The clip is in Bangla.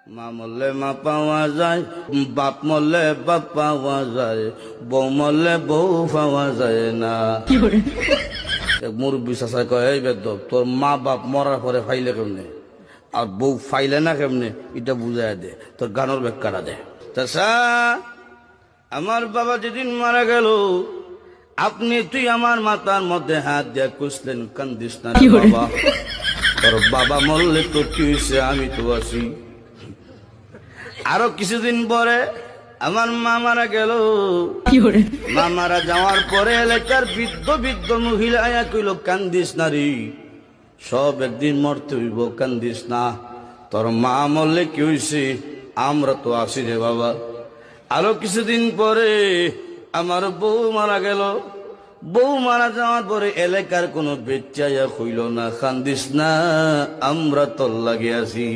মা মরলে মা পাওয়া যায়, বাপ মরলে বাপ পাওয়া যায়, বউ মরলে বউ পাওয়া যায় না। মুরব্বী চাষা কয়, এই বেদব তোর মা বাপ মরার পরে ফাইলে কেমনে আর বউ ফাইলে না কেমনে, এটা বুঝাই দে, তোর গানোর ব্যাখ্যাটা দে। চাষা, আমার বাবা যেদিন মারা গেল, তুই আমার মাথার মধ্যে হাত দিয়ে কুসলেন, কান্দিস না রে বাবা, তোর বাবা মরলে তো কি হয়েছে, আমি তো আছি। আরো কিছুদিন পরে আমার মা মারা গেল। মা মারা যাওয়ার পরে এলাকার বৃদ্ধ বৃদ্ধ মহিলা আয়া কইল, কান্দিস না রে, সব একদিন মরতে হইব, কান্দিস না, তোর মা মরলে কি হয়েছে, আমরা তো আছি রে বাবা। আরো কিছুদিন পরে আমার বউ মারা গেল। বউ মারা যাওয়ার পরে এলাকার কোনো বেচাইয়া কইল না, কান্দিস না, আমরা তোর লাগে আছি।